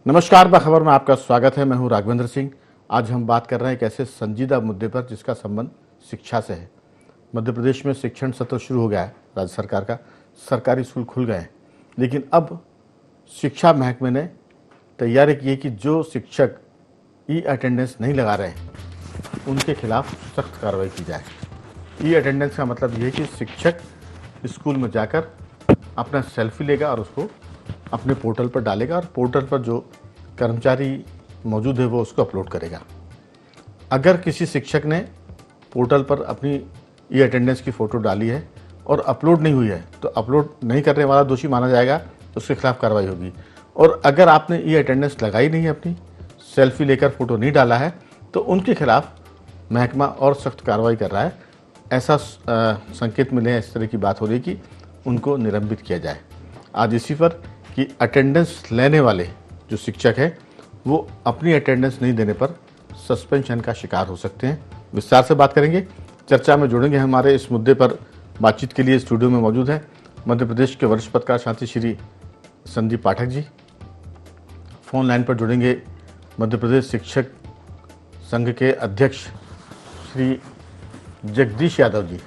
नमस्कार, खबर में आपका स्वागत है। मैं हूं राघवेंद्र सिंह। आज हम बात कर रहे हैं एक ऐसे संजीदा मुद्दे पर जिसका संबंध शिक्षा से है। मध्य प्रदेश में शिक्षण सत्र शुरू हो गया है राज्य सरकार का। सरकारी स्कूल खुल गए हैं, लेकिन अब शिक्षा महकमे ने तैयारी की है कि जो शिक्षक ई अटेंडेंस नहीं लगा रहे हैं उनके खिलाफ सख्त कार्रवाई की जाए। ई अटेंडेंस का मतलब ये है कि शिक्षक स्कूल में जाकर अपना सेल्फी लेगा और उसको अपने पोर्टल पर डालेगा और पोर्टल पर जो कर्मचारी मौजूद है वो उसको अपलोड करेगा। अगर किसी शिक्षक ने पोर्टल पर अपनी ई अटेंडेंस की फ़ोटो डाली है और अपलोड नहीं हुई है तो अपलोड नहीं करने वाला दोषी माना जाएगा, तो उसके खिलाफ कार्रवाई होगी। और अगर आपने ई अटेंडेंस लगाई नहीं है, अपनी सेल्फी लेकर फ़ोटो नहीं डाला है, तो उनके खिलाफ महकमा और सख्त कार्रवाई कर रहा है। ऐसा संकेत मिले हैं, इस तरह की बात हो रही है कि उनको निलंबित किया जाए। आज इसी पर कि अटेंडेंस लेने वाले जो शिक्षक है वो अपनी अटेंडेंस नहीं देने पर सस्पेंशन का शिकार हो सकते हैं। विस्तार से बात करेंगे, चर्चा में जुड़ेंगे। हमारे इस मुद्दे पर बातचीत के लिए स्टूडियो में मौजूद हैं मध्य प्रदेश के वरिष्ठ पत्रकार शांति श्री संदीप पाठक जी। फोन लाइन पर जुड़ेंगे मध्य प्रदेश शिक्षक संघ के अध्यक्ष श्री जगदीश यादव जी,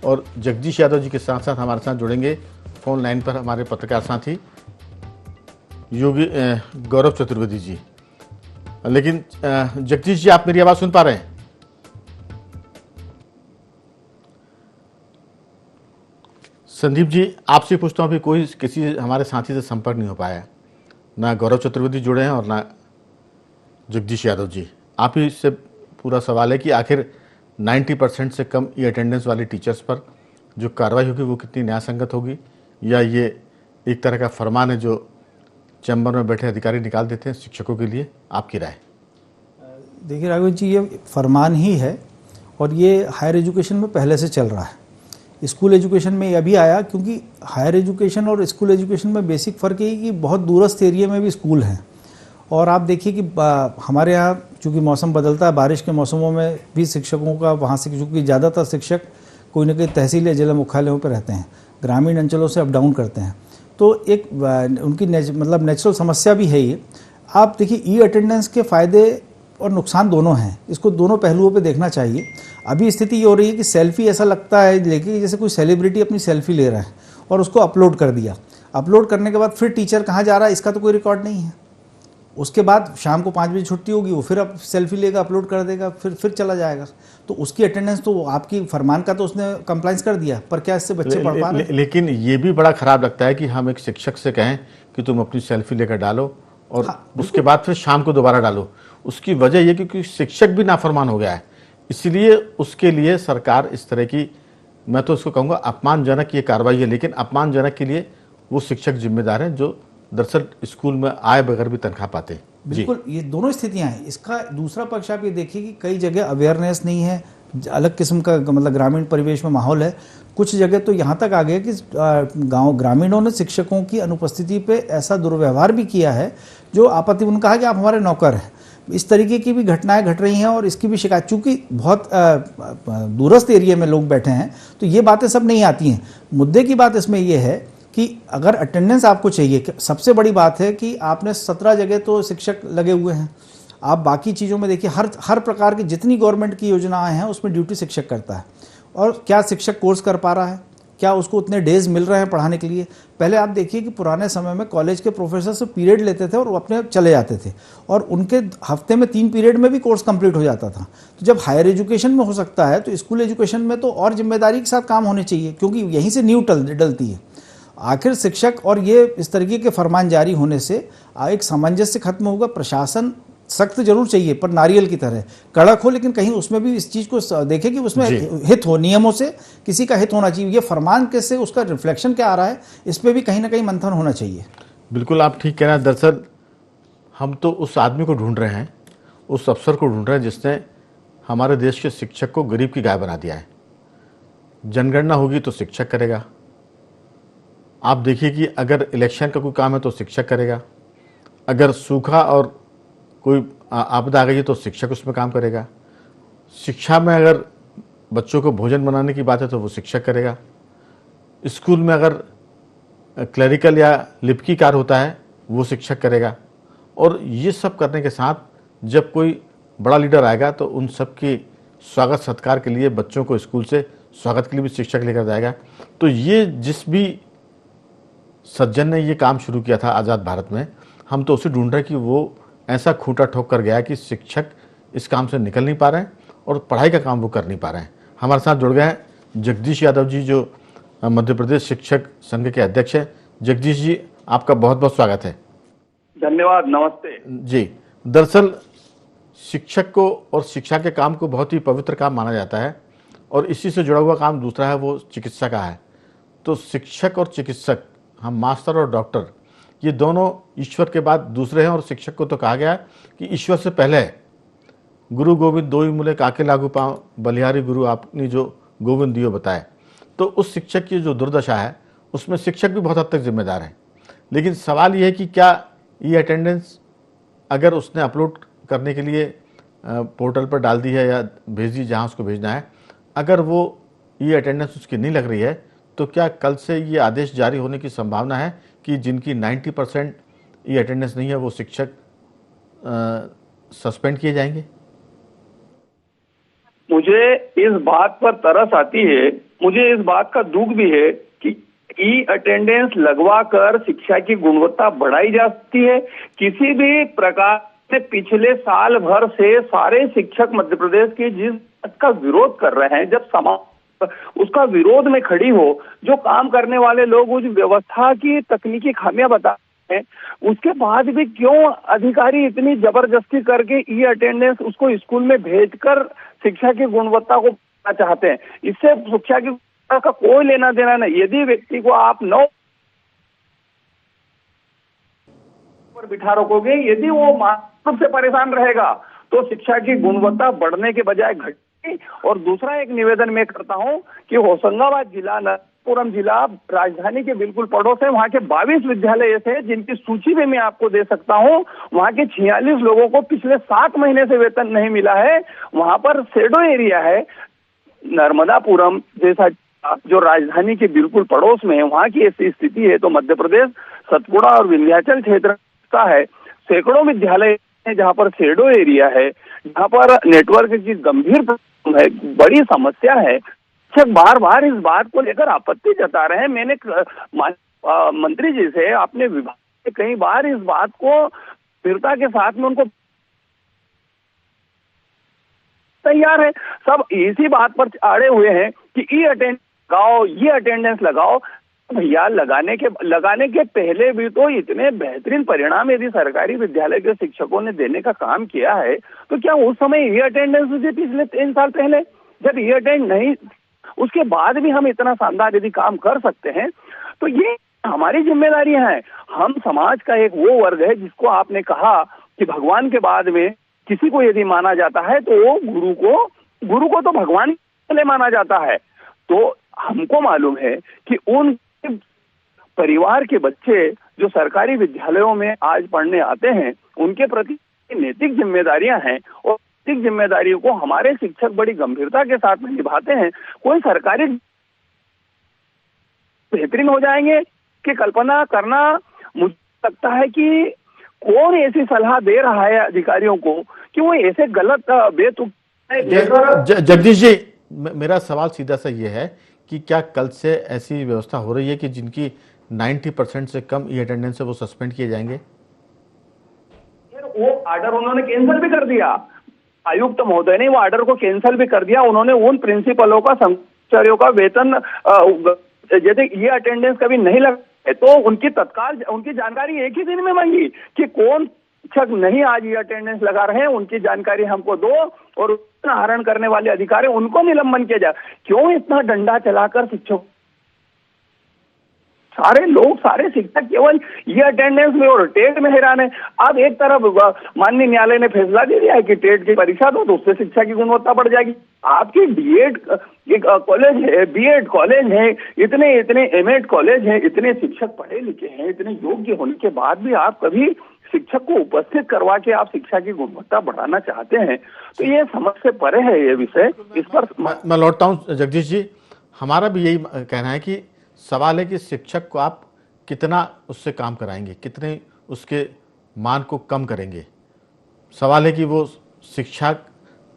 और जगदीश यादव जी के साथ साथ हमारे साथ जुड़ेंगे फोन लाइन पर हमारे पत्रकार साथी योगी गौरव चतुर्वेदी जी। लेकिन जगदीश जी, आप मेरी आवाज़ सुन पा रहे हैं? संदीप जी, आपसे पूछता हूँ, अभी कोई किसी हमारे साथी से संपर्क नहीं हो पाया है, ना गौरव चतुर्वेदी जुड़े हैं और ना जगदीश यादव जी। आप ही से पूरा सवाल है कि आखिर 90% से कम ई अटेंडेंस वाले टीचर्स पर जो कार्रवाई होगी वो कितनी न्यायसंगत होगी, या ये एक तरह का फरमान है जो चैम्बर में बैठे अधिकारी निकाल देते हैं शिक्षकों के लिए? आपकी राय? देखिए राघव जी, ये फरमान ही है और ये हायर एजुकेशन में पहले से चल रहा है। स्कूल एजुकेशन में ये अभी आया क्योंकि हायर एजुकेशन और स्कूल एजुकेशन में बेसिक फ़र्क ये है कि बहुत दूरस्थ एरिया में भी स्कूल हैं। और आप देखिए कि हमारे यहाँ चूँकि मौसम बदलता है, बारिश के मौसमों में भी शिक्षकों का वहाँ से, क्योंकि ज़्यादातर शिक्षक कोई ना कोई तहसील या जिला मुख्यालयों पर रहते हैं, ग्रामीण अंचलों से अप डाउन करते हैं, तो एक उनकी मतलब नेचुरल समस्या भी है ये। आप देखिए, ई अटेंडेंस के फ़ायदे और नुकसान दोनों हैं, इसको दोनों पहलुओं पे देखना चाहिए। अभी स्थिति ये हो रही है कि सेल्फी ऐसा लगता है लेकिन जैसे कोई सेलिब्रिटी अपनी सेल्फी ले रहा है और उसको अपलोड कर दिया। अपलोड करने के बाद फिर टीचर कहाँ जा रहा है इसका तो कोई रिकॉर्ड नहीं है। उसके बाद शाम को 5 बजे छुट्टी होगी, वो फिर अब सेल्फी लेगा, अपलोड कर देगा, फिर चला जाएगा। तो उसकी अटेंडेंस तो आपकी फरमान का तो उसने कंप्लाइंस कर दिया, पर क्या इससे बच्चे पढ़ पा रहे हैं? लेकिन ये भी बड़ा खराब लगता है कि हम एक शिक्षक से कहें कि तुम अपनी सेल्फी लेकर डालो और उसके बाद फिर शाम को दोबारा डालो। उसकी वजह ये क्योंकि शिक्षक भी नाफरमान हो गया है, इसलिए उसके लिए सरकार इस तरह की, मैं तो उसको कहूँगा अपमानजनक ये कार्रवाई है। लेकिन अपमानजनक के लिए वो शिक्षक जिम्मेदार हैं जो दरअसल स्कूल में आए बगैर भी तनख्वाह पाते हैं। बिल्कुल, ये दोनों स्थितियां हैं। इसका दूसरा पक्ष आप ये देखिए कि कई जगह अवेयरनेस नहीं है, अलग किस्म का मतलब ग्रामीण परिवेश में माहौल है। कुछ जगह तो यहाँ तक आ गया कि गांव ग्रामीणों ने शिक्षकों की अनुपस्थिति पे ऐसा दुर्व्यवहार भी किया है जो आपत्ति, उन्होंने कहा कि आप हमारे नौकर हैं। इस तरीके की भी घटनाएं घट रही हैं और इसकी भी शिकायत, चूँकि बहुत दूरस्थ एरिया में लोग बैठे हैं तो ये बातें सब नहीं आती हैं। मुद्दे की बात इसमें यह है कि अगर अटेंडेंस आपको चाहिए, सबसे बड़ी बात है कि आपने 17 जगह तो शिक्षक लगे हुए हैं। आप बाकी चीज़ों में देखिए, हर प्रकार की जितनी गवर्नमेंट की योजनाएं हैं उसमें ड्यूटी शिक्षक करता है। और क्या शिक्षक कोर्स कर पा रहा है? क्या उसको उतने डेज मिल रहे हैं पढ़ाने के लिए? पहले आप देखिए कि पुराने समय में कॉलेज के प्रोफेसर से पीरियड लेते थे और वो अपने चले जाते थे और उनके हफ्ते में 3 पीरियड में भी कोर्स कंप्लीट हो जाता था। तो जब हायर एजुकेशन में हो सकता है तो स्कूल एजुकेशन में तो और जिम्मेदारी के साथ काम होने चाहिए, क्योंकि यहीं से नींव डलती है। आखिर शिक्षक और ये इस तरीके के फरमान जारी होने से एक सामंजस्य खत्म होगा। प्रशासन सख्त जरूर चाहिए पर नारियल की तरह कड़क हो, लेकिन कहीं उसमें भी इस चीज़ को देखे कि उसमें हित हो, नियमों से किसी का हित होना चाहिए। ये फरमान कैसे, उसका रिफ्लेक्शन क्या आ रहा है, इस पर भी कहीं ना कहीं मंथन होना चाहिए। बिल्कुल, आप ठीक कह रहे हैं। दरअसल हम तो उस आदमी को ढूंढ रहे हैं, उस अफसर को ढूंढ रहे हैं जिसने हमारे देश के शिक्षक को गरीब की गाय बना दिया है। जनगणना होगी तो शिक्षक करेगा। आप देखिए कि अगर इलेक्शन का कोई काम है तो शिक्षक करेगा। अगर सूखा और कोई आपदा आ गई है तो शिक्षक उसमें काम करेगा। शिक्षा में अगर बच्चों को भोजन बनाने की बात है तो वो शिक्षक करेगा। स्कूल में अगर क्लरिकल या लिपिकी कार्य होता है वो शिक्षक करेगा। और ये सब करने के साथ जब कोई बड़ा लीडर आएगा तो उन सब की स्वागत सत्कार के लिए बच्चों को स्कूल से स्वागत के लिए भी शिक्षक लेकर जाएगा। तो ये जिस भी सज्जन ने ये काम शुरू किया था आज़ाद भारत में, हम तो उसे ढूंढ रहे कि वो ऐसा खूंटा ठोक कर गया कि शिक्षक इस काम से निकल नहीं पा रहे हैं और पढ़ाई का काम वो कर नहीं पा रहे हैं। हमारे साथ जुड़ गए हैं जगदीश यादव जी, जो मध्य प्रदेश शिक्षक संघ के अध्यक्ष हैं। जगदीश जी, आपका बहुत बहुत स्वागत है। धन्यवाद, नमस्ते जी। दरअसल शिक्षक को और शिक्षा के काम को बहुत ही पवित्र काम माना जाता है और इसी से जुड़ा हुआ काम दूसरा है वो चिकित्सा का है। तो शिक्षक और चिकित्सक, हम मास्टर और डॉक्टर, ये दोनों ईश्वर के बाद दूसरे हैं। और शिक्षक को तो कहा गया है कि ईश्वर से पहले है। गुरु गोविंद दो ही मूले काके लागू पाँव, बलिहारी गुरु आपने जो गोविंद दियो बताए। तो उस शिक्षक की जो दुर्दशा है उसमें शिक्षक भी बहुत हद तक जिम्मेदार है। लेकिन सवाल ये है कि क्या ये अटेंडेंस अगर उसने अपलोड करने के लिए पोर्टल पर डाल दी है या भेज दी जहाँ उसको भेजना है, अगर वो ये अटेंडेंस उसकी नहीं लग रही है तो क्या कल से ये आदेश जारी होने की संभावना है कि जिनकी 90% ये अटेंडेंस नहीं है वो शिक्षक सस्पेंड किए जाएंगे? मुझे इस बात पर तरस आती है, मुझे इस बात का दुख भी है कि ई अटेंडेंस लगवा कर शिक्षा की गुणवत्ता बढ़ाई जा सकती है। किसी भी प्रकार से पिछले साल भर से सारे शिक्षक मध्य प्रदेश के जिस बात का विरोध कर रहे हैं, जब समाज उसका विरोध में खड़ी हो, जो काम करने वाले लोग उस व्यवस्था की तकनीकी खामियां बता हैं, उसके बाद भी क्यों अधिकारी इतनी जबरदस्ती करके ई अटेंडेंस उसको स्कूल में भेजकर शिक्षा की गुणवत्ता को बढ़ाना चाहते हैं? इससे शिक्षा की गुणवत्ता का कोई लेना देना नहीं। यदि व्यक्ति को आप 9 पर बिठा रखोगे, यदि वो मानसिक रूप से परेशान रहेगा तो शिक्षा की गुणवत्ता बढ़ने के बजाय घटेगी। और दूसरा एक निवेदन मैं करता हूं कि होशंगाबाद जिला, नरसिंहपुरम जिला राजधानी के बिल्कुल पड़ोस है। वहां के 22 विद्यालय ऐसे हैं जिनकी सूची भी मैं आपको दे सकता हूं। वहां के 46 लोगों को पिछले 7 महीने से वेतन नहीं मिला है। वहां पर शेडो एरिया है, नर्मदापुरम जैसा जो राजधानी के बिल्कुल पड़ोस में है, वहां की ऐसी स्थिति है। तो मध्य प्रदेश सतपुड़ा और विंध्याचल क्षेत्र का है, सैकड़ों विद्यालय है जहां पर शेडो एरिया है, जहां पर नेटवर्क की गंभीर प्रॉब्लम है, बड़ी समस्या है। शिक्षक बार बार इस बात को लेकर आपत्ति जता रहे हैं। मैंने मंत्री जी से, अपने विभाग से कई बार इस बात को स्थिरता के साथ में उनको तैयार है। सब इसी बात पर अड़े हुए हैं कि ई अटेंडेंस लगाओ, ये अटेंडेंस लगाओ। भैया, लगाने के पहले भी तो इतने बेहतरीन परिणाम यदि सरकारी विद्यालय के शिक्षकों ने देने का काम किया है, तो क्या उस समय ये अटेंडेंस दी पिछले 3 साल पहले? जब ये अटेंड नहीं, उसके बाद भी हम इतना शानदार यदि काम कर सकते हैं, तो ये हमारी जिम्मेदारी है। हम समाज का एक वो वर्ग है जिसको आपने कहा कि भगवान के बाद में किसी को यदि माना जाता है तो वो गुरु को तो भगवान के लिए माना जाता है। तो हमको मालूम है कि उन परिवार के बच्चे जो सरकारी विद्यालयों में आज पढ़ने आते हैं, उनके प्रति नैतिक जिम्मेदारियां हैं और नैतिक जिम्मेदारियों को हमारे शिक्षक बड़ी गंभीरता के साथ में निभाते हैं। कोई सरकारी बेहतरीन हो जाएंगे कि कल्पना करना मुझे लगता है कि कौन ऐसी सलाह दे रहा है अधिकारियों को कि वो ऐसे गलत बेतुक। जगदीश जी, मेरा सवाल सीधा सा ये है कि क्या कल से ऐसी व्यवस्था हो रही है कि जिनकी 90% से कम ई अटेंडेंस है वो सस्पेंड किए जाएंगे? वो ऑर्डर उन्होंने कैंसिल भी कर दिया। आयुक्त महोदय ने वो ऑर्डर को कैंसिल भी कर दिया। उन्होंने उन प्रिंसिपलों का, कर्मचारियों का वेतन, यदि ये अटेंडेंस कभी नहीं लगा तो उनकी तत्काल उनकी जानकारी एक ही दिन में मांगी कि कौन शिक्षक नहीं आज ये अटेंडेंस लगा रहे हैं, उनकी जानकारी हमको दो और हरण करने वाले अधिकारी उनको निलंबन किया जाए। क्यों इतना डंडा चलाकर शिक्षक, सारे लोग, सारे शिक्षक केवल ये अटेंडेंस में और टेट में हैरान है। अब एक तरफ माननीय न्यायालय ने फैसला दे दिया है कि टेट की परीक्षा दो तो उससे शिक्षा की गुणवत्ता बढ़ जाएगी। आपकी डीएड कॉलेज है, बीएड कॉलेज है, इतने एमएड कॉलेज है, इतने शिक्षक पढ़े लिखे हैं, इतने योग्य होने के बाद भी आप कभी शिक्षक को उपस्थित करवा के आप शिक्षा की गुणवत्ता बढ़ाना चाहते हैं, तो ये समझ से परे है ये विषय। इस पर मैं लौटता हूँ जगदीश जी। हमारा भी यही कहना है कि सवाल है कि शिक्षक को आप कितना उससे काम कराएंगे, कितने उसके मान को कम करेंगे। सवाल है कि वो शिक्षा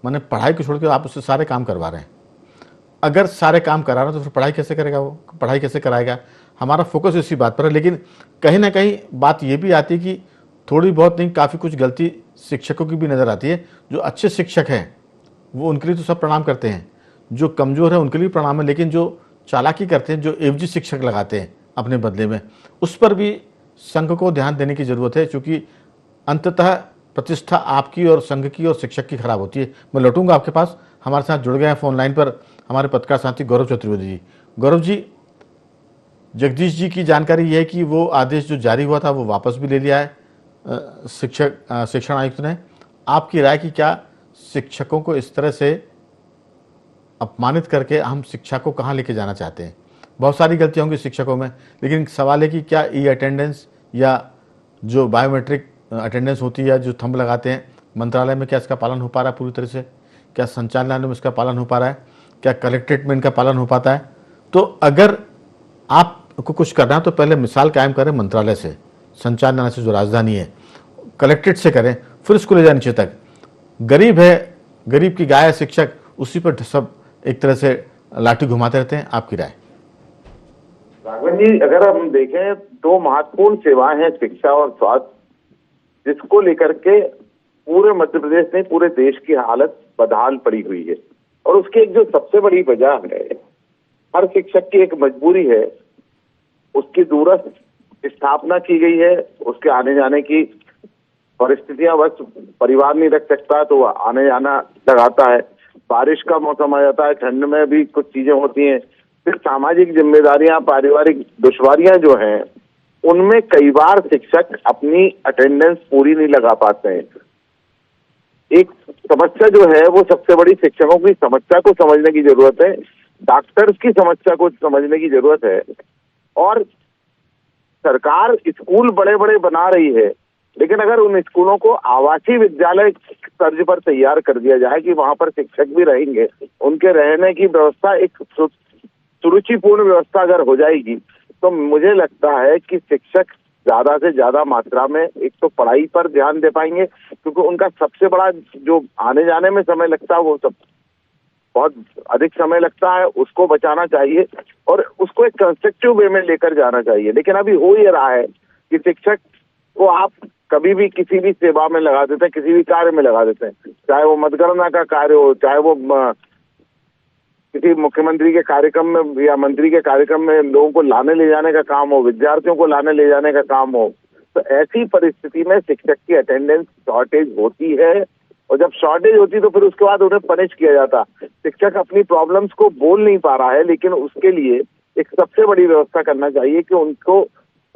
माने पढ़ाई को छोड़ के आप उससे सारे काम करवा रहे हैं। अगर सारे काम करा रहे हैं तो फिर पढ़ाई कैसे करेगा, वो पढ़ाई कैसे कराएगा? हमारा फोकस इसी बात पर है। लेकिन कहीं ना कहीं बात ये भी आती है कि थोड़ी बहुत नहीं, काफ़ी कुछ गलती शिक्षकों की भी नज़र आती है। जो अच्छे शिक्षक हैं वो उनके लिए तो सब प्रणाम करते हैं, जो कमज़ोर है उनके लिए प्रणाम है, लेकिन जो चालाकी करते हैं, जो एवजी शिक्षक लगाते हैं अपने बदले में, उस पर भी संघ को ध्यान देने की ज़रूरत है, क्योंकि अंततः प्रतिष्ठा आपकी और संघ की और शिक्षक की खराब होती है। मैं लौटूंगा आपके पास। हमारे साथ जुड़ गए हैं फोन लाइन पर हमारे पत्रकार साथी गौरव चतुर्वेदी जी। गौरव जी, जगदीश जी की जानकारी यह है कि वो आदेश जो जारी हुआ था वो वापस भी ले लिया है शिक्षण आयुक्त ने। आपकी राय की क्या, शिक्षकों को इस तरह से अपमानित करके हम शिक्षा को कहाँ लेके जाना चाहते हैं? बहुत सारी गलतियाँ होंगी शिक्षकों में, लेकिन सवाल है कि क्या ई अटेंडेंस या जो बायोमेट्रिक अटेंडेंस होती है, जो थंब लगाते हैं मंत्रालय में, क्या इसका पालन हो पा रहा है पूरी तरह से? क्या संचालनालय में इसका पालन हो पा रहा है? क्या कलेक्ट्रेट में इनका पालन हो पाता है? तो अगर आपको कुछ करना है तो पहले मिसाल कायम करें मंत्रालय से, संचालनालय से जो राजधानी है, कलेक्ट्रेट से करें, फिर इसको ले जाए नीचे तक। गरीब है, गरीब की गाय है शिक्षक, उसी पर सब एक तरह से लाठी घुमाते रहते हैं। आपकी राय? राघवन जी, अगर हम देखें दो महत्वपूर्ण सेवाएं हैं, शिक्षा और स्वास्थ्य, जिसको लेकर के पूरे मध्य प्रदेश में, पूरे देश की हालत बदहाल पड़ी हुई है। और उसकी एक जो सबसे बड़ी वजह है, हर शिक्षक की एक मजबूरी है, उसकी दूरस्थ स्थापना की गई है, उसके आने जाने की परिस्थितियां, बस परिवार नहीं रख सकता तो वह आने जाना लगाता है। बारिश का मौसम आ जाता है, ठंड में भी कुछ चीजें होती हैं, फिर सामाजिक जिम्मेदारियां, पारिवारिक दुश्वारियां जो हैं, उनमें कई बार शिक्षक अपनी अटेंडेंस पूरी नहीं लगा पाते हैं। एक समस्या जो है वो सबसे बड़ी शिक्षकों की समस्या को समझने की जरूरत है, डॉक्टर्स की समस्या को समझने की जरूरत है। और सरकार स्कूल बड़े बड़े बना रही है, लेकिन अगर उन स्कूलों को आवासीय विद्यालय तर्ज पर तैयार कर दिया जाए कि वहां पर शिक्षक भी रहेंगे, उनके रहने की व्यवस्था एक सुरुचिपूर्ण व्यवस्था अगर हो जाएगी, तो मुझे लगता है कि शिक्षक ज्यादा से ज्यादा मात्रा में एक तो पढ़ाई पर ध्यान दे पाएंगे, क्योंकि उनका सबसे बड़ा जो आने जाने में समय लगता है वो सब बहुत अधिक समय लगता है, उसको बचाना चाहिए और उसको एक कंस्ट्रक्टिव वे में लेकर जाना चाहिए। लेकिन अभी हो ये रहा है कि शिक्षक को आप कभी भी किसी भी सेवा में लगा देते हैं, किसी भी कार्य में लगा देते हैं, चाहे वो मतगणना का कार्य हो, चाहे वो किसी मुख्यमंत्री के कार्यक्रम में या मंत्री के कार्यक्रम में लोगों को लाने ले जाने का काम हो, विद्यार्थियों को लाने ले जाने का काम हो। तो ऐसी परिस्थिति में शिक्षक की अटेंडेंस शॉर्टेज होती है, और जब शॉर्टेज होती तो फिर उसके बाद उन्हें पनिश किया जाता। शिक्षक अपनी प्रॉब्लम्स को बोल नहीं पा रहा है, लेकिन उसके लिए एक सबसे बड़ी व्यवस्था करना चाहिए कि उनको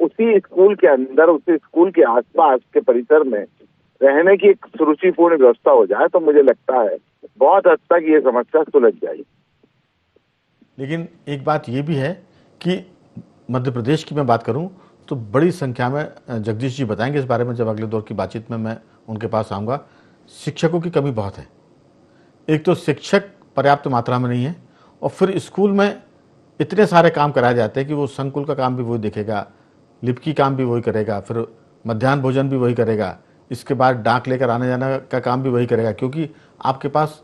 उसी स्कूल के अंदर, उसी स्कूल के आसपास के परिसर में रहने की एक सुरुचिपूर्ण व्यवस्था हो जाए, तो मुझे लगता है बहुत हद तक ये समस्या सुलझ जाएगी। लेकिन एक बात ये भी है कि मध्य प्रदेश की मैं बात करूं तो बड़ी संख्या में, जगदीश जी बताएंगे इस बारे में जब अगले दौर की बातचीत में मैं उनके पास आऊँगा, शिक्षकों की कमी बहुत है। एक तो शिक्षक पर्याप्त मात्रा में नहीं है, और फिर स्कूल में इतने सारे काम कराए जाते हैं कि वो संकुल का काम भी वही देखेगा, लिपकी काम भी वही करेगा, फिर मध्याह्न भोजन भी वही करेगा, इसके बाद डाक लेकर आने जाने का काम भी वही करेगा, क्योंकि आपके पास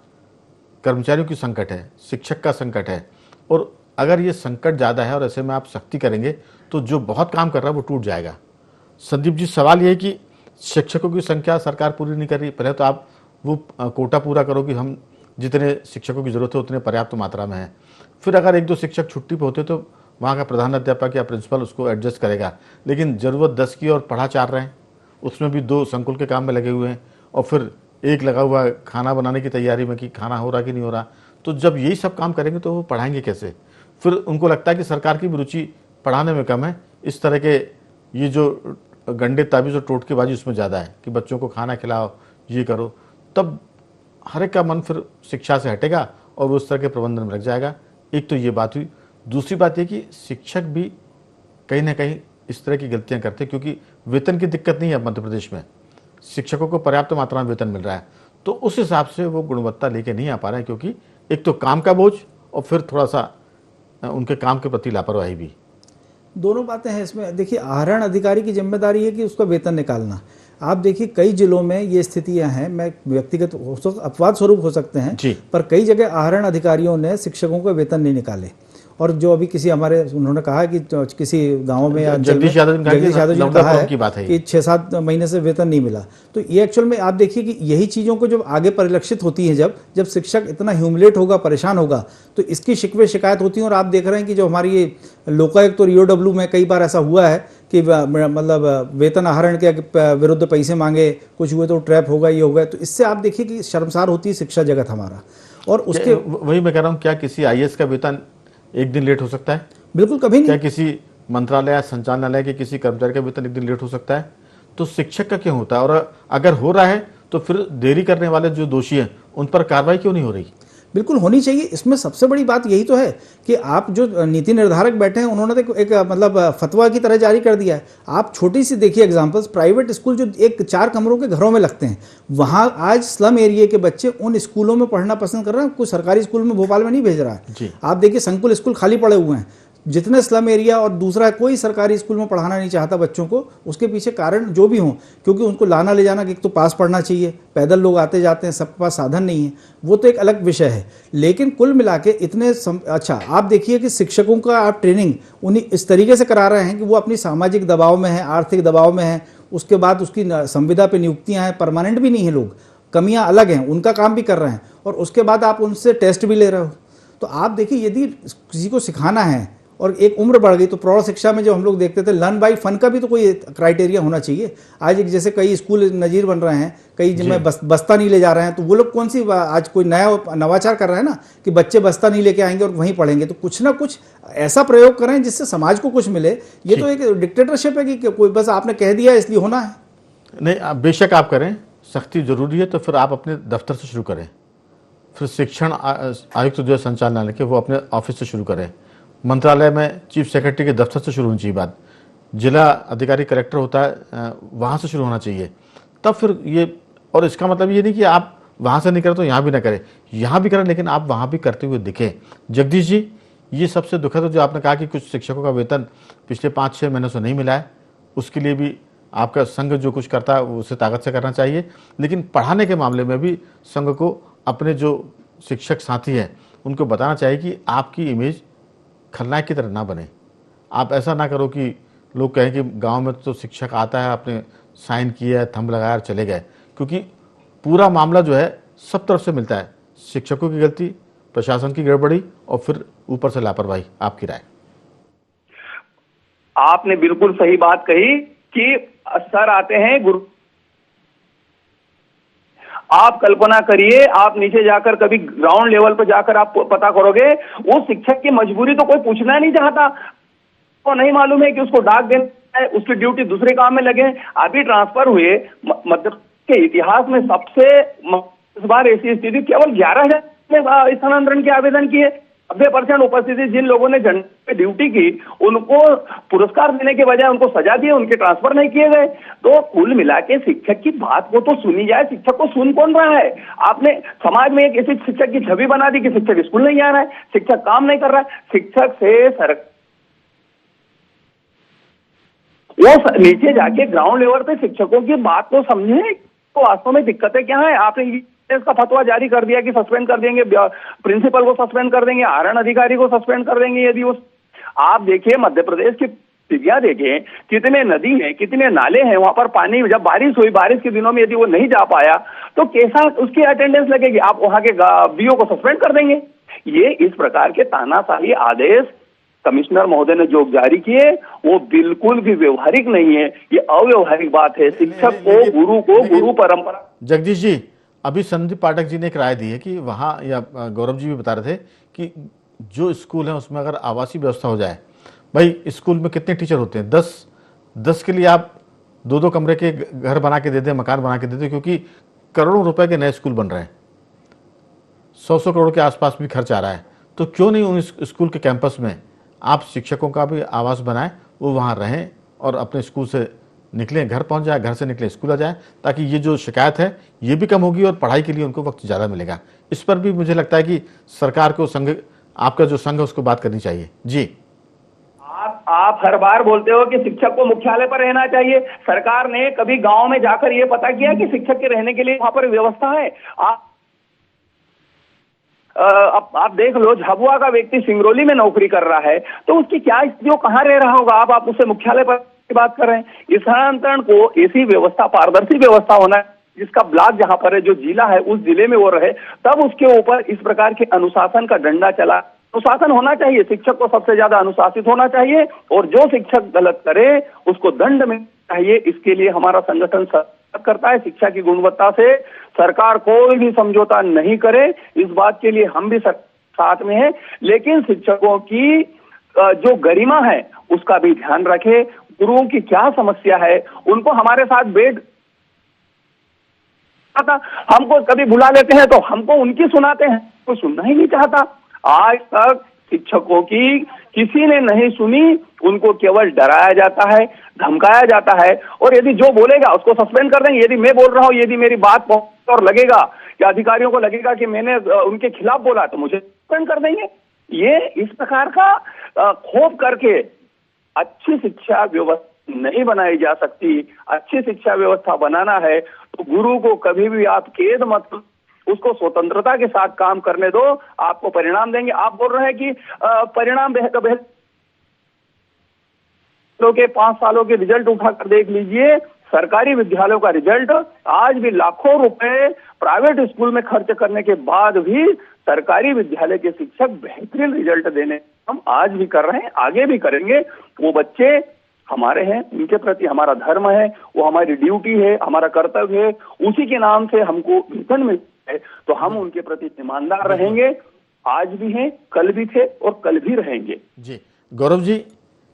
कर्मचारियों की संकट है, शिक्षक का संकट है। और अगर ये संकट ज़्यादा है और ऐसे में आप सख्ती करेंगे तो जो बहुत काम कर रहा है वो टूट जाएगा। संदीप जी, सवाल ये है कि शिक्षकों की संख्या सरकार पूरी नहीं कर रही। पहले तो आप वो कोटा पूरा करो कि हम जितने शिक्षकों की ज़रूरत है उतने पर्याप्त मात्रा में है। फिर अगर एक दो शिक्षक छुट्टी पर होते तो वहाँ का प्रधानाध्यापक या प्रिंसिपल उसको एडजस्ट करेगा, लेकिन ज़रूरत 10 की और पढ़ा 4 रहे हैं, उसमें भी 2 संकुल के काम में लगे हुए हैं, और फिर एक लगा हुआ है खाना बनाने की तैयारी में कि खाना हो रहा कि नहीं हो रहा। तो जब यही सब काम करेंगे तो वो पढ़ाएंगे कैसे? फिर उनको लगता है कि सरकार की भी रुचि पढ़ाने में कम है, इस तरह के ये जो गंडे ताबीज़ और टोटकेबाजी उसमें ज़्यादा है कि बच्चों को खाना खिलाओ, ये करो, तब हर एक का मन फिर शिक्षा से हटेगा और वो उस तरह के प्रबंधन में लग जाएगा। एक तो ये बात हुई। दूसरी बात ये कि शिक्षक भी कहीं ना कहीं इस तरह की गलतियां करते हैं, क्योंकि वेतन की दिक्कत नहीं है मध्य प्रदेश में, शिक्षकों को पर्याप्त मात्रा में वेतन मिल रहा है, तो उस हिसाब से वो गुणवत्ता लेके नहीं आ पा रहे हैं, क्योंकि एक तो काम का बोझ और फिर थोड़ा सा उनके काम के प्रति लापरवाही भी। दोनों बातें हैं इसमें। देखिए, आहरण अधिकारी की जिम्मेदारी है कि उसका वेतन निकालना। आप देखिए कई जिलों में ये स्थितियां हैं, मैं व्यक्तिगत अपवाद स्वरूप हो सकते हैं, जी। पर कई जगह आहरण अधिकारियों ने शिक्षकों का वेतन नहीं निकाले। और जो अभी किसी हमारे उन्होंने कहा कि किसी गांव में या जगदीश यादव ने कहा कि जगदीश यादव जी ने लौटा कहा फॉर्म है की बात है कि 6-7 महीने से वेतन नहीं मिला। तो ये एक्चुअल में आप देखिए कि यही चीज़ों को जब आगे परिलक्षित होती है, जब शिक्षक इतना ह्यूमिलेट होगा, परेशान होगा, तो इसकी शिकवे शिकायत होती है। और आप देख रहे हैं कि जो हमारी ये लोकायुक्त और ईओडब्ल्यू में कई बार ऐसा हुआ है कि मतलब वेतन आहरण के विरुद्ध पैसे मांगे, कुछ हुए तो ट्रैप होगा, ये होगा। तो इससे आप देखिए कि शर्मसार होती है शिक्षा जगत हमारा। और उसके वही मैं कह रहा हूँ, क्या किसी आईएएस का वेतन एक दिन लेट हो सकता है? बिल्कुल कभी नहीं। क्या किसी मंत्रालय या संचालनालय के किसी कर्मचारी का वेतन एक दिन लेट हो सकता है? तो शिक्षक का क्यों होता है? और अगर हो रहा है तो फिर देरी करने वाले जो दोषी हैं उन पर कार्रवाई क्यों नहीं हो रही? बिल्कुल होनी चाहिए। इसमें सबसे बड़ी बात यही तो है कि आप जो नीति निर्धारक बैठे हैं, उन्होंने तो एक मतलब फतवा की तरह जारी कर दिया है। आप छोटी सी देखिए एग्जांपल्स, प्राइवेट स्कूल जो 1-4 कमरों के घरों में लगते हैं, वहाँ आज स्लम एरिया के बच्चे उन स्कूलों में पढ़ना पसंद कर रहे हैं, कोई सरकारी स्कूल में भोपाल में नहीं भेज रहा है। आप देखिए संकुल स्कूल खाली पड़े हुए हैं, जितने स्लम एरिया, और दूसरा कोई सरकारी स्कूल में पढ़ाना नहीं चाहता बच्चों को। उसके पीछे कारण जो भी हों, क्योंकि उनको लाना ले जाना, एक तो पास पढ़ना चाहिए, पैदल लोग आते जाते हैं, सबके पास साधन नहीं है, वो तो एक अलग विषय है। लेकिन कुल मिला के अच्छा आप देखिए कि शिक्षकों का आप ट्रेनिंग उन्हीं इस तरीके से करा रहे हैं कि वो अपनी सामाजिक दबाव में है, आर्थिक दबाव में है, उसके बाद उसकी संविदा पे नियुक्तियाँ हैं, परमानेंट भी नहीं है लोग, कमियाँ अलग हैं, उनका काम भी कर रहे हैं, और उसके बाद आप उनसे टेस्ट भी ले रहे हो। तो आप देखिए यदि किसी को सिखाना है और एक उम्र बढ़ गई, तो प्रौढ़ शिक्षा में जो हम लोग देखते थे लर्न बाय फन का भी तो कोई क्राइटेरिया होना चाहिए। आज एक जैसे कई स्कूल नजीर बन रहे हैं, कई जिनमें बस्ता नहीं ले जा रहे हैं, तो वो लोग कौन सी आज कोई नया नवाचार कर रहे हैं ना कि बच्चे बस्ता नहीं लेके आएंगे और वहीं पढ़ेंगे। तो कुछ ना कुछ ऐसा प्रयोग करें जिससे समाज को कुछ मिले। ये तो एक डिक्टेटरशिप है कि कोई बस आपने कह दिया इसलिए होना है। नहीं, बेशक आप करें, सख्ती जरूरी है, तो फिर आप अपने दफ्तर से शुरू करें, फिर शिक्षण आयुक्त जो है संचालनालय के, वो अपने ऑफिस से शुरू करें, मंत्रालय में चीफ सेक्रेटरी के दफ्तर से शुरू होनी चाहिए बात, जिला अधिकारी कलेक्टर होता है वहाँ से शुरू होना चाहिए, तब फिर ये। और इसका मतलब ये नहीं कि आप वहाँ से नहीं करें तो यहाँ भी ना करें, यहाँ भी करें, लेकिन आप वहाँ भी करते हुए दिखें। जगदीश जी, ये सबसे दुखद है जो आपने कहा कि कुछ शिक्षकों का वेतन पिछले 5-6 महीनों से नहीं मिला है। उसके लिए भी आपका संघ जो कुछ करता है उसे ताकत से करना चाहिए, लेकिन पढ़ाने के मामले में भी संघ को अपने जो शिक्षक साथी हैं उनको बताना चाहिए कि आपकी इमेज खलनायक की तरह ना बने। आप ऐसा ना करो कि लोग कहें कि गांव में तो शिक्षक आता है, आपने साइन किया है, थंब लगाया और चले गए, क्योंकि पूरा मामला जो है सब तरफ से मिलता है, शिक्षकों की गलती, प्रशासन की गड़बड़ी और फिर ऊपर से लापरवाही। आपकी राय? आपने बिल्कुल सही बात कही कि सर आते हैं गुरु। आप कल्पना करिए, आप नीचे जाकर कभी ग्राउंड लेवल पर जाकर आप पता करोगे, वो शिक्षक की मजबूरी तो कोई पूछना नहीं चाहता। तो नहीं मालूम है कि उसको डाक देना है, उसकी ड्यूटी दूसरे काम में लगे। अभी ट्रांसफर हुए मध्य के इतिहास में सबसे इस बार ऐसी स्थिति, केवल 11,000 स्थानांतरण के आवेदन किए। 90% उपस्थिति जिन लोगों ने झंडे पे ड्यूटी की, उनको पुरस्कार देने के बजाय उनको सजा दी, उनके ट्रांसफर नहीं किए गए। तो कुल मिला के शिक्षक की बात को तो सुनी जाए। शिक्षक को सुन कौन रहा है? आपने समाज में एक ऐसी शिक्षक की छवि बना दी कि शिक्षक स्कूल नहीं आ रहा है, शिक्षक काम नहीं कर रहा है। शिक्षक से वो नीचे जाके ग्राउंड लेवल पे शिक्षकों की बात को समझे, तो वास्तव में दिक्कतें क्या है। आपने इसका फतवा जारी कर दिया कि सस्पेंड कर देंगे, प्रिंसिपल को सस्पेंड कर देंगे, आहरण अधिकारी को सस्पेंड कर देंगे यदि उस। आप देखिए मध्य प्रदेश की स्थितियां देखें, कितने नदी हैं, कितने नाले हैं, वहां पर पानी, जब बारिश हुई, बारिश के दिनों में यदि वो नहीं जा पाया तो कैसा उसकी अटेंडेंस लगेगी? आप वहां के बीओ को सस्पेंड कर देंगे। ये इस प्रकार के तानाशाही आदेश कमिश्नर महोदय ने जो जारी किए वो बिल्कुल भी व्यवहारिक नहीं है, ये अव्यवहारिक बात है। शिक्षक को, गुरु को, गुरु परंपरा। जगदीश जी, अभी संदीप पाठक जी ने एक राय दी है कि वहाँ, या गौरव जी भी बता रहे थे कि जो स्कूल है उसमें अगर आवासीय व्यवस्था हो जाए, भाई स्कूल में कितने टीचर होते हैं, 10 के लिए आप 2-2 कमरे के घर बना के दे दें, मकान बना के दे दें, क्योंकि करोड़ों रुपए के नए स्कूल बन रहे हैं, 100 करोड़ के आसपास भी खर्च आ रहा है। तो क्यों नहीं उन स्कूल के कैंपस में आप शिक्षकों का भी आवास बनाएं, वो वहाँ रहें और अपने स्कूल से निकलें, घर पहुँच जाए, घर से निकले स्कूल आ जाए, ताकि ये जो शिकायत है ये भी कम होगी और पढ़ाई के लिए उनको वक्त ज़्यादा मिलेगा। इस पर भी मुझे लगता है कि सरकार को, संघ, आपका जो संघ है उसको बात करनी चाहिए। जी, आप हर बार बोलते हो कि शिक्षक को मुख्यालय पर रहना चाहिए। सरकार ने कभी गांव में जाकर यह पता किया कि शिक्षक के रहने के लिए वहां पर व्यवस्था है? आप देख लो, झाबुआ का व्यक्ति सिंगरौली में नौकरी कर रहा है, तो उसकी क्या स्थिति, कहां रह रहा होगा? आप उसे मुख्यालय पर की बात कर रहे हैं। इस स्थानांतरण को ऐसी व्यवस्था, पारदर्शी व्यवस्था होना, जिसका ब्लॉक जहां पर है, जो जिला है, उस जिले में वो रहे, तब उसके ऊपर इस प्रकार के अनुशासन का डंडा चला। अनुशासन होना चाहिए, शिक्षक को सबसे ज्यादा अनुशासित होना चाहिए, और जो शिक्षक गलत करे उसको दंड मिलना चाहिए। इसके लिए हमारा संगठन करता है। शिक्षा की गुणवत्ता से सरकार कोई भी समझौता नहीं करे, इस बात के लिए हम भी साथ में हैं। लेकिन शिक्षकों की जो गरिमा है उसका भी ध्यान रखे। गुरुओं की क्या समस्या है, उनको हमारे साथ बैठ, हमको कभी बुला लेते हैं तो हमको उनकी सुनाते हैं, कोई सुनना ही नहीं चाहता। आज तक शिक्षकों की किसी ने नहीं सुनी, उनको केवल डराया जाता है, धमकाया जाता है, और यदि जो बोलेगा उसको सस्पेंड कर देंगे। यदि मैं बोल रहा हूं, यदि मेरी बात और लगेगा कि अधिकारियों को लगेगा कि मैंने उनके खिलाफ बोला, तो मुझे सस्पेंड कर देंगे। ये इस प्रकार का खोफ करके अच्छी शिक्षा व्यवस्था नहीं बनाई जा सकती। अच्छी शिक्षा व्यवस्था बनाना है तो गुरु को कभी भी आप कैद मत, उसको स्वतंत्रता के साथ काम करने दो, आपको परिणाम देंगे। आप बोल रहे हैं कि परिणाम बेहतर के 5 सालों के रिजल्ट उठाकर देख लीजिए। सरकारी विद्यालयों का रिजल्ट आज भी लाखों रुपए प्राइवेट स्कूल में खर्च करने के बाद भी सरकारी विद्यालय के शिक्षक बेहतरीन रिजल्ट देने हम आज भी कर रहे हैं, आगे भी करेंगे। वो बच्चे हमारे हैं, उनके प्रति हमारा धर्म है, वो हमारी ड्यूटी है, हमारा कर्तव्य है, उसी के नाम से हमको वेतन मिलता है, तो हम उनके प्रति ईमानदार रहेंगे। आज भी हैं, कल भी थे और कल भी रहेंगे। जी गौरव जी,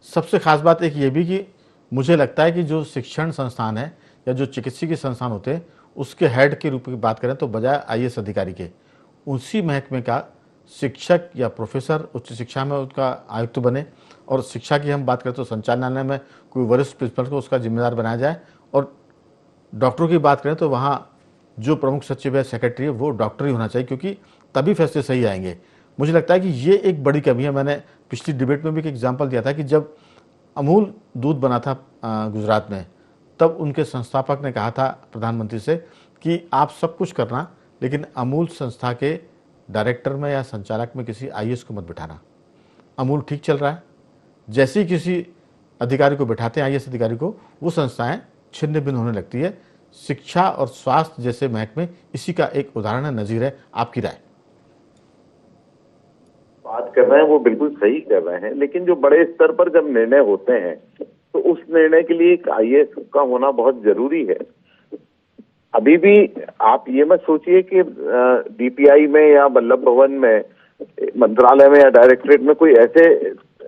सबसे खास बात एक ये भी कि मुझे लगता है कि जो शिक्षण संस्थान है या जो चिकित्सीय संस्थान होते हैं, उसके हेड के रूप में बात करें तो बजाय आईएएस अधिकारी के, उसी महकमे का शिक्षक या प्रोफेसर उच्च शिक्षा में उसका आयुक्त बने, और शिक्षा की हम बात करें तो संचालनालय में कोई वरिष्ठ प्रिंसिपल को उसका जिम्मेदार बनाया जाए, और डॉक्टरों की बात करें तो वहाँ जो प्रमुख सचिव है, सेक्रेटरी है, वो डॉक्टर ही होना चाहिए, क्योंकि तभी फैसले सही आएंगे। मुझे लगता है कि ये एक बड़ी कमी है। मैंने पिछली डिबेट में भी एक एग्जाम्पल दिया था कि जब अमूल दूध बना था गुजरात में, तब उनके संस्थापक ने कहा था प्रधानमंत्री से कि आप सब कुछ करना, लेकिन अमूल संस्था के डायरेक्टर में या संचालक में किसी आईएएस को मत बिठाना। अमूल ठीक चल रहा है, जैसे ही किसी अधिकारी को बिठाते हैं, आईएएस अधिकारी को, वो संस्थाएं छिन्न भिन्न होने लगती है। शिक्षा और स्वास्थ्य जैसे महकमे इसी का एक उदाहरण है, नजीर है। आपकी राय? बात कर रहे हैं वो बिल्कुल सही कर रहे हैं, लेकिन जो बड़े स्तर पर जब निर्णय होते हैं तो उस निर्णय के लिए एक आईएएस का होना बहुत जरूरी है। अभी भी आप ये मत सोचिए कि डीपीआई में या वल्लभ भवन में, मंत्रालय में या डायरेक्टरेट में कोई ऐसे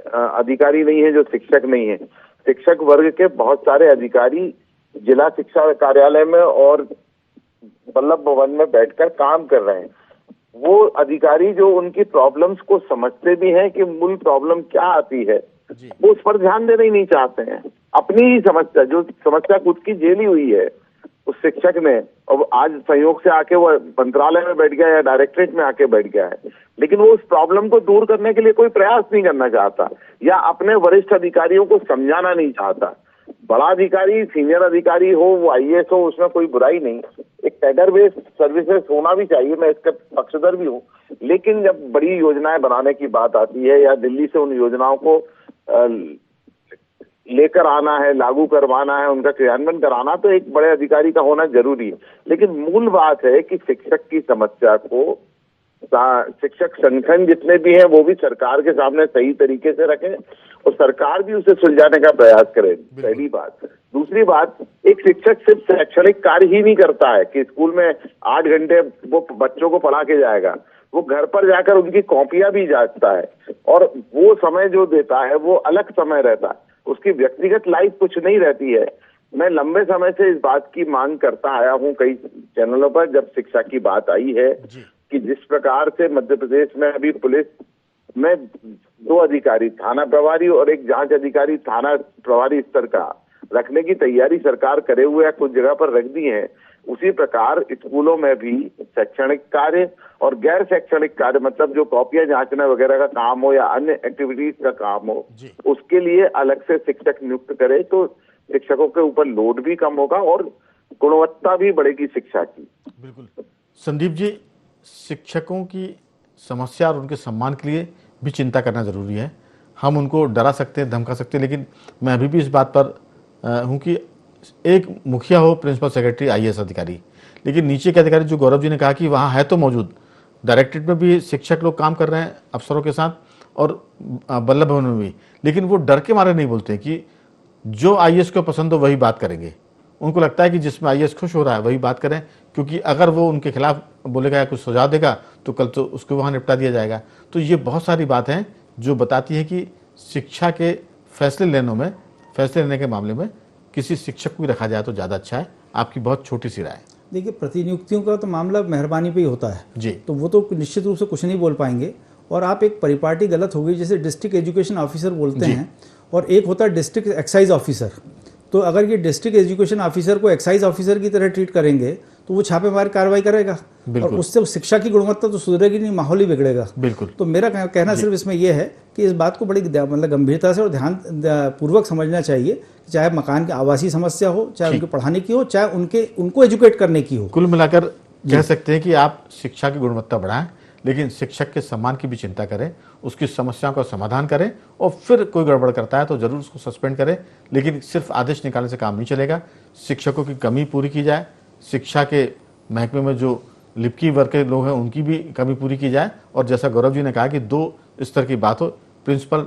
अधिकारी नहीं है जो शिक्षक नहीं है। शिक्षक वर्ग के बहुत सारे अधिकारी जिला शिक्षा कार्यालय में और वल्लभ भवन में बैठकर काम कर रहे हैं। वो अधिकारी जो उनकी प्रॉब्लम्स को समझते भी हैं कि मूल प्रॉब्लम क्या आती है, वो उस पर ध्यान देना ही नहीं चाहते हैं। अपनी ही समस्या, जो समस्या खुद की झेली हुई है उस शिक्षक ने, और आज संयोग से आके वो मंत्रालय में बैठ गया या डायरेक्टरेट में आके बैठ गया है, लेकिन वो उस प्रॉब्लम को दूर करने के लिए कोई प्रयास नहीं करना चाहता या अपने वरिष्ठ अधिकारियों को समझाना नहीं चाहता। बड़ा अधिकारी, सीनियर अधिकारी हो, वो आईएएस हो, उसमें कोई बुराई नहीं। एक कैडर बेस्ड सर्विसेज होना भी चाहिए, मैं इसका पक्षधर भी हूँ। लेकिन जब बड़ी योजनाएं बनाने की बात आती है या दिल्ली से उन योजनाओं को लेकर आना है, लागू करवाना है, उनका क्रियान्वयन कराना, तो एक बड़े अधिकारी का होना जरूरी है। लेकिन मूल बात है कि शिक्षक की समस्या को शिक्षक संगठन जितने भी हैं वो भी सरकार के सामने सही तरीके से रखें और सरकार भी उसे सुलझाने का प्रयास करे, पहली बात। दूसरी बात, एक शिक्षक सिर्फ शैक्षणिक कार्य ही नहीं करता है कि स्कूल में 8 घंटे वो बच्चों को पढ़ा के जाएगा, वो घर पर जाकर उनकी कॉपियां भी जांचता है, और वो समय जो देता है वो अलग समय रहता है, उसकी व्यक्तिगत लाइफ कुछ नहीं रहती है। मैं लंबे समय से इस बात की मांग करता आया हूं कई चैनलों पर, जब शिक्षा की बात आई है कि जिस प्रकार से मध्य प्रदेश में अभी पुलिस में 2 अधिकारी, थाना प्रभारी और एक जांच अधिकारी थाना प्रभारी स्तर का रखने की तैयारी सरकार करे हुए है, कुछ जगह पर रख दी है, उसी प्रकार स्कूलों में भी शैक्षणिक कार्य और गैर शैक्षणिक कार्य, मतलब जो कॉपियां जांचना वगैरह का काम हो या अन्य एक्टिविटीज का काम हो, उसके लिए अलग से शिक्षक नियुक्त करे तो शिक्षकों के ऊपर लोड भी कम होगा और गुणवत्ता भी बढ़ेगी शिक्षा की। बिल्कुल। संदीप जी, शिक्षकों की समस्या और उनके सम्मान के लिए भी चिंता करना जरूरी है। हम उनको डरा सकते हैं, धमका सकते हैं, लेकिन मैं अभी भी इस बात पर हूँ कि एक मुखिया हो, प्रिंसिपल सेक्रेटरी, IAS अधिकारी, लेकिन नीचे के अधिकारी जो गौरव जी ने कहा कि वहाँ है तो मौजूद, डायरेक्टरेट में भी शिक्षक लोग काम कर रहे हैं अफसरों के साथ और बल्लभ भवन में भी, लेकिन वो डर के मारे नहीं बोलते कि जो IAS को पसंद हो वही बात करेंगे। उनको लगता है कि जिसमें IAS खुश हो रहा है वही बात करें, क्योंकि अगर वो उनके खिलाफ बोलेगा या कुछ सुझाव देगा तो कल तो उसको वहाँ निपटा दिया जाएगा। तो ये बहुत सारी बात हैं जो बताती है कि शिक्षा के फैसले लेने के मामले में किसी शिक्षक को भी रखा जाए तो ज़्यादा अच्छा है। आपकी बहुत छोटी सी राय। देखिए, प्रतिनियुक्तियों का तो मामला मेहरबानी पे ही होता है जी, तो वो तो निश्चित रूप से कुछ नहीं बोल पाएंगे। और आप एक परिपाटी गलत हो गई, जैसे डिस्ट्रिक्ट एजुकेशन ऑफिसर बोलते हैं और एक होता है डिस्ट्रिक्ट एक्साइज ऑफिसर। तो अगर ये डिस्ट्रिक्ट एजुकेशन ऑफिसर को एक्साइज ऑफिसर की तरह ट्रीट करेंगे तो वो छापेमार कार्रवाई करेगा और उससे शिक्षा की गुणवत्ता तो सुधरेगी नहीं, माहौल ही बिगड़ेगा। बिल्कुल। तो मेरा कहना सिर्फ इसमें यह है कि इस बात को बड़ी मतलब गंभीरता से और ध्यान पूर्वक समझना चाहिए, चाहे मकान की आवासीय समस्या हो, चाहे उनके पढ़ाने की हो, चाहे उनको एजुकेट करने की हो। कुल मिलाकर कह सकते हैं कि आप शिक्षा की गुणवत्ता बढ़ाएं, लेकिन शिक्षक के सम्मान की भी चिंता करें, उसकी समस्याओं का समाधान करें और फिर कोई गड़बड़ करता है तो जरूर उसको सस्पेंड करें, लेकिन सिर्फ आदेश निकालने से काम नहीं चलेगा। शिक्षकों की कमी पूरी की जाए, शिक्षा के महकमे में जो लिपकी वर्ग के लोग हैं उनकी भी कमी पूरी की जाए, और जैसा गौरव जी ने कहा कि 2 स्तर की बात हो, प्रिंसिपल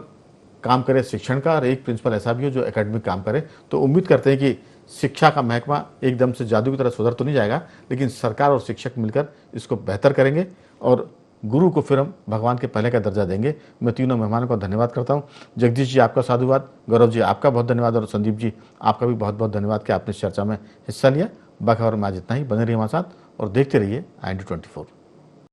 काम करे शिक्षण का और एक प्रिंसिपल ऐसा भी हो जो एकेडमिक काम करे। तो उम्मीद करते हैं कि शिक्षा का महकमा एकदम से जादू की तरह सुधर तो नहीं जाएगा, लेकिन सरकार और शिक्षक मिलकर इसको बेहतर करेंगे और गुरु को फिर हम भगवान के पहले का दर्जा देंगे। मैं तीनों मेहमानों का धन्यवाद करता हूं। जगदीश जी, आपका साधुवाद। गौरव जी, आपका बहुत धन्यवाद। और संदीप जी, आपका भी बहुत बहुत धन्यवाद कि आपने इस चर्चा में हिस्सा लिया। बाकी और में आज इतना ही। बने रहिए हमारे साथ और देखते रहिए IND24।